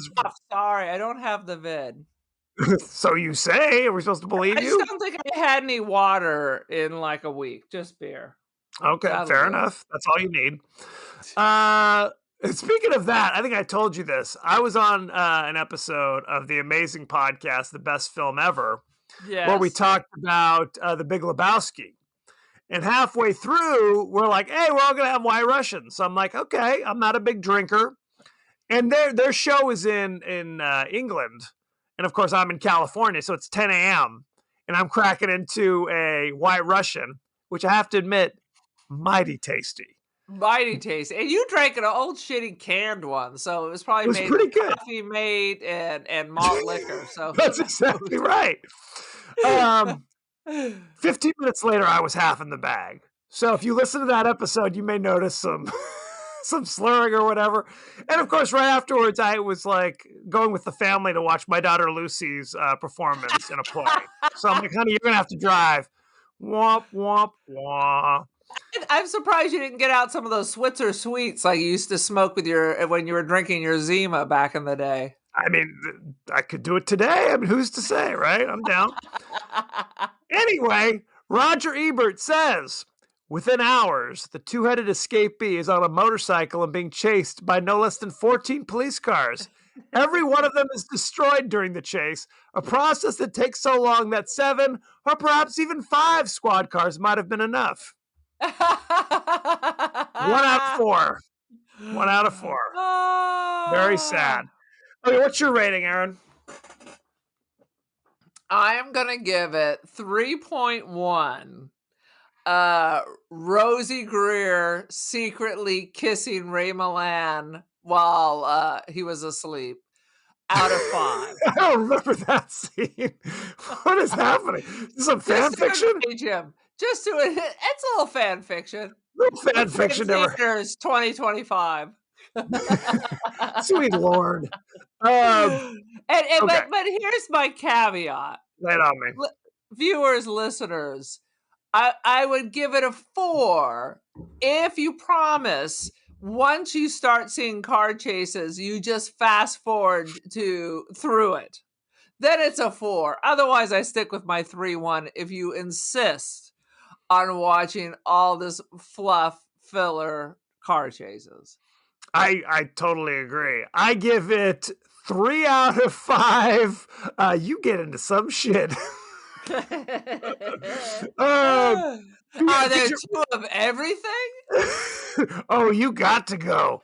Sorry, I don't have the vid. So you say? Are we supposed to believe you? I just don't think I had any water in like a week. Just beer. Okay, fair enough. That's all you need. Speaking of that, I think I told you this. I was on an episode of the amazing podcast, The Best Film Ever, where we talked about The Big Lebowski. And halfway through, we're like, hey, we're all going to have White Russians. So I'm like, okay, I'm not a big drinker. And their show is in England. And of course, I'm in California, so it's 10 a.m. And I'm cracking into a White Russian, which I have to admit, mighty tasty. Mighty tasty. And you drank an old shitty canned one, so it was probably made pretty good. Coffee mate and malt liquor. So that's exactly right. 15 minutes later, I was half in the bag. So if you listen to that episode, you may notice some slurring or whatever. And of course, right afterwards, I was like going with the family to watch my daughter Lucy's performance in a play. So I'm like, honey, you're going to have to drive. Womp, womp, womp. I'm surprised you didn't get out some of those Switzer sweets like you used to smoke with when you were drinking your Zima back in the day. I mean, I could do it today. I mean, who's to say, right? I'm down. Anyway, Roger Ebert says, within hours, the two-headed escapee is on a motorcycle and being chased by no less than 14 police cars. Every one of them is destroyed during the chase, a process that takes so long that 7 or perhaps even 5 squad cars might have been enough. 1 out of 4. 1 out of 4. Very sad. Okay, what's your rating, Aaron? I am going to give it 3.1. Rosie Greer secretly kissing Ray Milland while he was asleep. Out of 5. I don't remember that scene. What is happening? Some fan fiction? Jim. Just do it. It's a little fan fiction. Little fan fiction. There's 2025. Sweet Lord. Okay. But here's my caveat. Lay it on me. Viewers, listeners, I would give it a 4 if you promise once you start seeing car chases, you just fast forward through it. Then it's a 4. Otherwise, I stick with my 3.1 if you insist on watching all this fluff filler car chases. I totally agree. I give it 3 out of 5. You get into some shit. Are there 2 of everything? Oh, you got to go.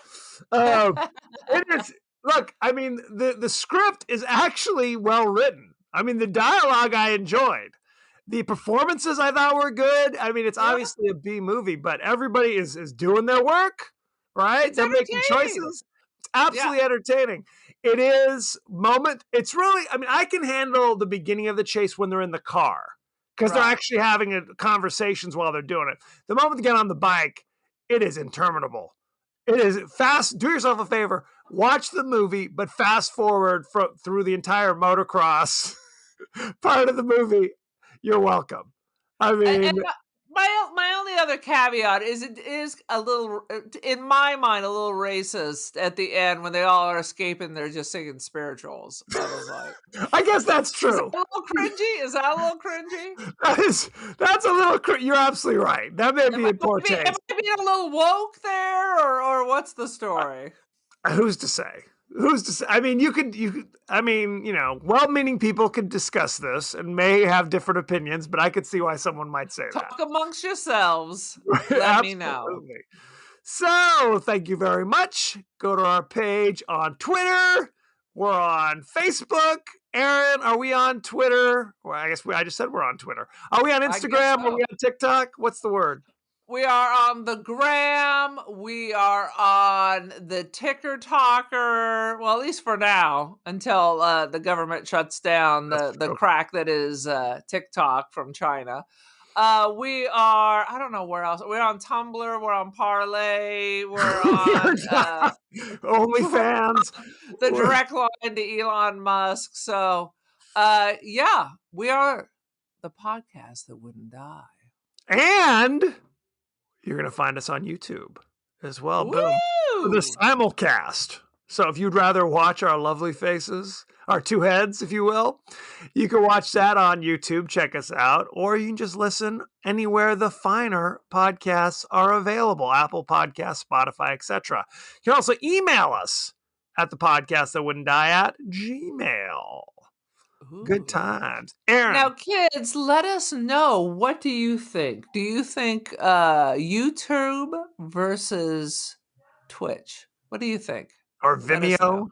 It is. Look, I mean, the script is actually well written. I mean, the dialogue I enjoyed. The performances I thought were good. I mean, it's obviously a B movie, but everybody is doing their work, right? They're making choices. It's absolutely entertaining. It is it's really, I mean, I can handle the beginning of the chase when they're in the car because they're actually having conversations while they're doing it. The moment they get on the bike, it is interminable. It is fast. Do yourself a favor. Watch the movie, but fast forward through the entire motocross part of the movie. You're welcome. I mean, my only other caveat is it is a little, in my mind, a little racist at the end when they all are escaping. They're just singing spirituals. I was like, I guess that's true. Is that a little cringy? Is that a little cringy? That's a little. You're absolutely right. That may be in poor taste. Am I being a little woke there, or what's the story? Who's to say? Who's to say? I mean, you could. I mean, well-meaning people could discuss this and may have different opinions, but I could see why someone might say that. Talk amongst yourselves. Let me know. So, thank you very much. Go to our page on Twitter. We're on Facebook. Aaron, are we on Twitter? Well, I guess I just said we're on Twitter. Are we on Instagram? Are we on TikTok? What's the word? We are on the gram. We are on the Ticker Talker. Well, at least for now, until the government shuts down the crack that is TikTok from China. We are, I don't know where else. We're on Tumblr. We're on Parlay. We're on OnlyFans. The direct line to Elon Musk. So, we are the podcast that wouldn't die. And you're going to find us on YouTube as well. Boom. The simulcast. So if you'd rather watch our lovely faces, our two heads, if you will, you can watch that on YouTube. Check us out. Or you can just listen anywhere the finer podcasts are available. Apple Podcasts, Spotify, etc. You can also email us at the podcast that wouldn't die at Gmail. Ooh. Good times. Aaron. Now, kids, let us know. What do you think? Do you think YouTube versus Twitch? What do you think? Or Vimeo?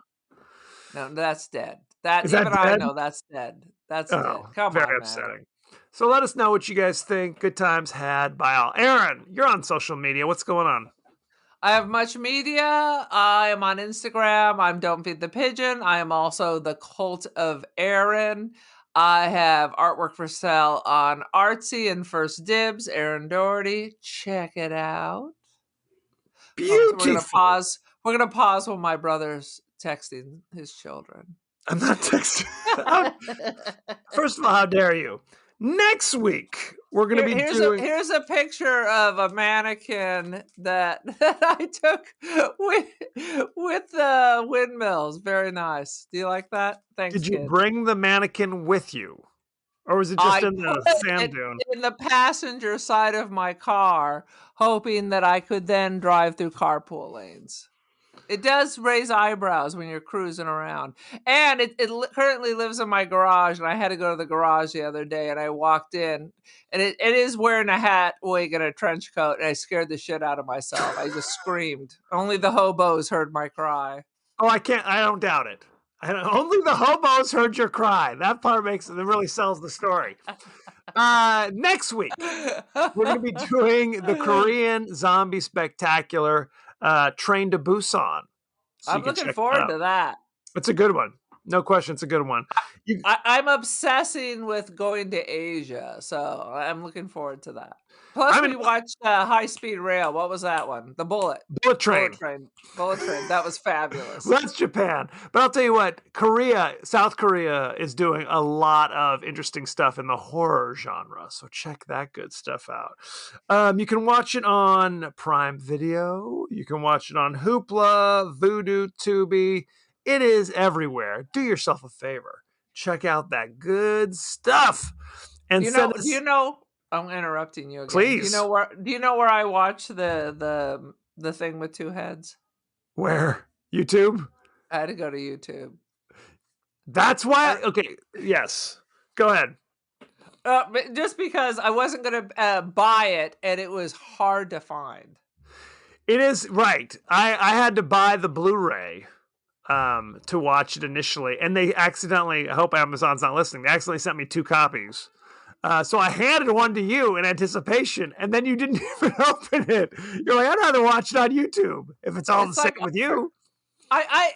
No, that's dead. Is that dead? I know that's dead. That's dead. Come very on, upsetting. Man. So let us know what you guys think. Good times had by all. Aaron, you're on social media. What's going on? I have much media. I am on Instagram. I'm Don't Feed the Pigeon. I am also the Cult of Aaron. I have artwork for sale on Artsy and First Dibs. Aaron Doherty. Check it out. Beautiful. So we're gonna pause while my brother's texting his children. I'm not texting. First of all, how dare you? Next week, We're going to be doing... Here's a picture of a mannequin that I took with the windmills. Very nice. Do you like that? Thanks, Did you kid. bring the mannequin with you? Or was it just in the sand dune? In the passenger side of my car, hoping that I could then drive through carpool lanes. It does raise eyebrows when you're cruising around. And it currently lives in my garage, and I had to go to the garage the other day, and I walked in, and it is wearing a hat, wig, and a trench coat, and I scared the shit out of myself. I just screamed. Only the hobos heard my cry. Oh, I don't doubt it. Only the hobos heard your cry. That part really sells the story. Next week, we're going to be doing the Korean zombie spectacular, Train to Busan. So I'm looking forward to that. It's a good one. No question, it's a good one. I'm obsessing with going to Asia, so I'm looking forward to that. Plus, we watched High Speed Rail. What was that one? The Bullet Train. Bullet Train. That was fabulous. That's Japan. But I'll tell you what, South Korea is doing a lot of interesting stuff in the horror genre. So check that good stuff out. You can watch it on Prime Video. You can watch it on Hoopla, Vudu, Tubi. It is everywhere. Do yourself a favor. Check out that good stuff. And do you know? I'm interrupting you again. Please. Do you know where I watched the thing with two heads? Where? YouTube? I had to go to YouTube. That's why. Okay. Yes. Go ahead. Just because I wasn't going to buy it, and it was hard to find. It is right. I had to buy the Blu-ray to watch it initially, and they accidentally. I hope Amazon's not listening. They accidentally sent me 2 copies. So I handed one to you in anticipation, and then you didn't even open it. You're like, I'd rather watch it on YouTube if it's all the same with you.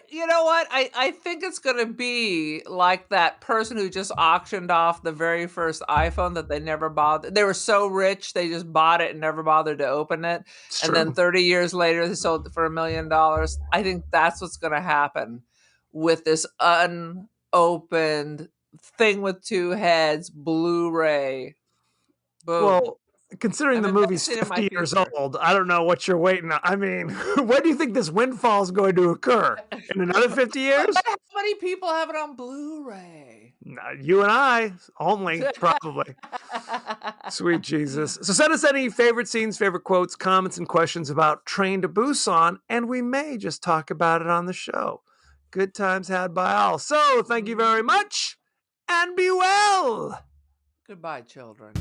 You know what? I think it's going to be like that person who just auctioned off the very first iPhone that they never bothered. They were so rich, they just bought it and never bothered to open it. It's and true. Then 30 years later, they sold it for $1 million. I think that's what's going to happen with this unopened thing with 2 heads, Blu-ray. Boom. Well, considering the movie's 50 years old, I don't know what you're waiting on. I mean, when do you think this windfall is going to occur? In another 50 years? How many people have it on Blu-ray? You and I only, probably. Sweet Jesus. So send us any favorite scenes, favorite quotes, comments, and questions about Train to Busan, and we may just talk about it on the show. Good times had by all. So thank you very much. And be well. Goodbye, children.